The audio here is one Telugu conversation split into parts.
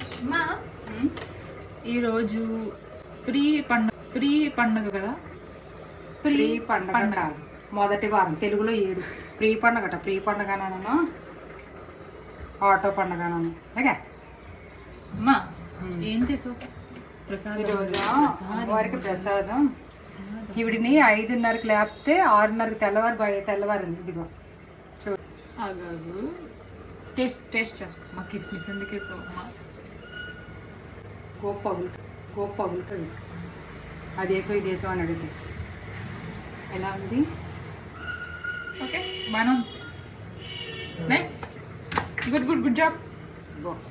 అమ్మా ఈరోజు ప్రీ పండుగ కదా. ప్రీ పండుగ కాదు, మొదటి వారం. తెలుగులో 7 ప్రీ పండుగట. ప్రీ పండుగనను, ఆటో పండుగనను. అలాగే అమ్మా ఏం చేసావు? ఈరోజు అమ్మవారికి ప్రసాదం. ఈవిడిని 5:30కి లేపితే 6:30కి తెల్లవారింది. ఇదిగో చూడు. ఆగాగు, టేస్ట్ చేస్తా. మా కిస్మిస్ ఎందుకు వేసావు అమ్మా? గోప్ పగులుతుంది. అది వేసో ఇది వేసో అని అడిగితే ఎలా ఉంది? ఓకే, బాగా నైస్, గుడ్ జాబ్.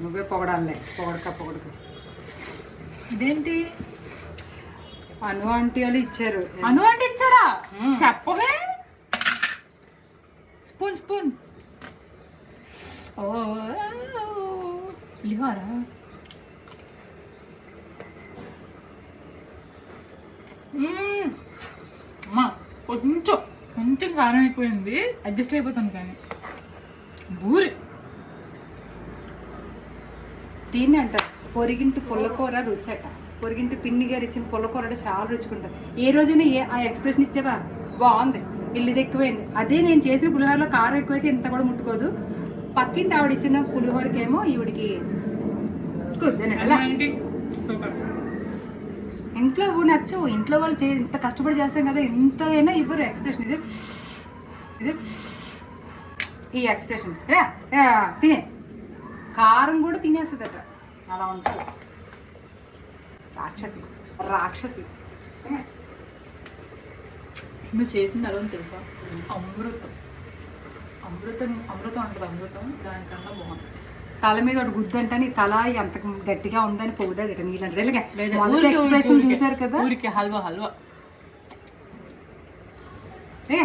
నువ్వే పొగడాలే, పొగడక. ఇదేంటి? అను ఆంటీ వాళ్ళు ఇచ్చారు. అను అంటే ఇచ్చారా? చెప్పవే. స్పూన్. ఓ పులిహోర. అమ్మా కొంచెం కారం అయిపోయింది, అడ్జస్ట్ అయిపోతాను. కానీ బూరి దీన్ని అంటారు పొరిగింటి పుల్లకూర రుచట. పొరిగింటి పిన్ని గారు ఇచ్చిన పుల్లకూర అంటే చాలా రుచుకుంటుంది. ఏ రోజైనా ఆ ఎక్స్ప్రెషన్ ఇచ్చావా? బాగుంది, ఇల్లుది ఎక్కువైంది. అదే నేను చేసిన పులిహోరలో కారం ఎక్కువైతే ఇంత కూడా ముట్టుకోదు. పక్కింటి ఆవిడ ఇచ్చిన పులిహోరకేమో ఈవిడికి సూపర్. ఇంట్లో నచ్చవు. ఇంట్లో వాళ్ళు ఇంత కష్టపడి చేస్తాం కదా, ఇంత అయినా ఇవ్వరు ఎక్స్ప్రెషన్. ఇది ఈ ఎక్స్ప్రెషన్స్ తినే కారం కూడా తినేస్తుందట. అలా ఉంటుంది. రాక్షసి. నువ్వు చేసింది అలా తెలుసా? అమృతం అంటది. అమృతం దానికన్నా బాగుంది. తల మీద ఒక గుద్దంటే నీ తల ఎంత గట్టిగా ఉందని పొగిడాడు. నీళ్ళంటే ఎక్స్ప్రెషన్ చూసారు కదా. ఊరికి హల్వా ఏ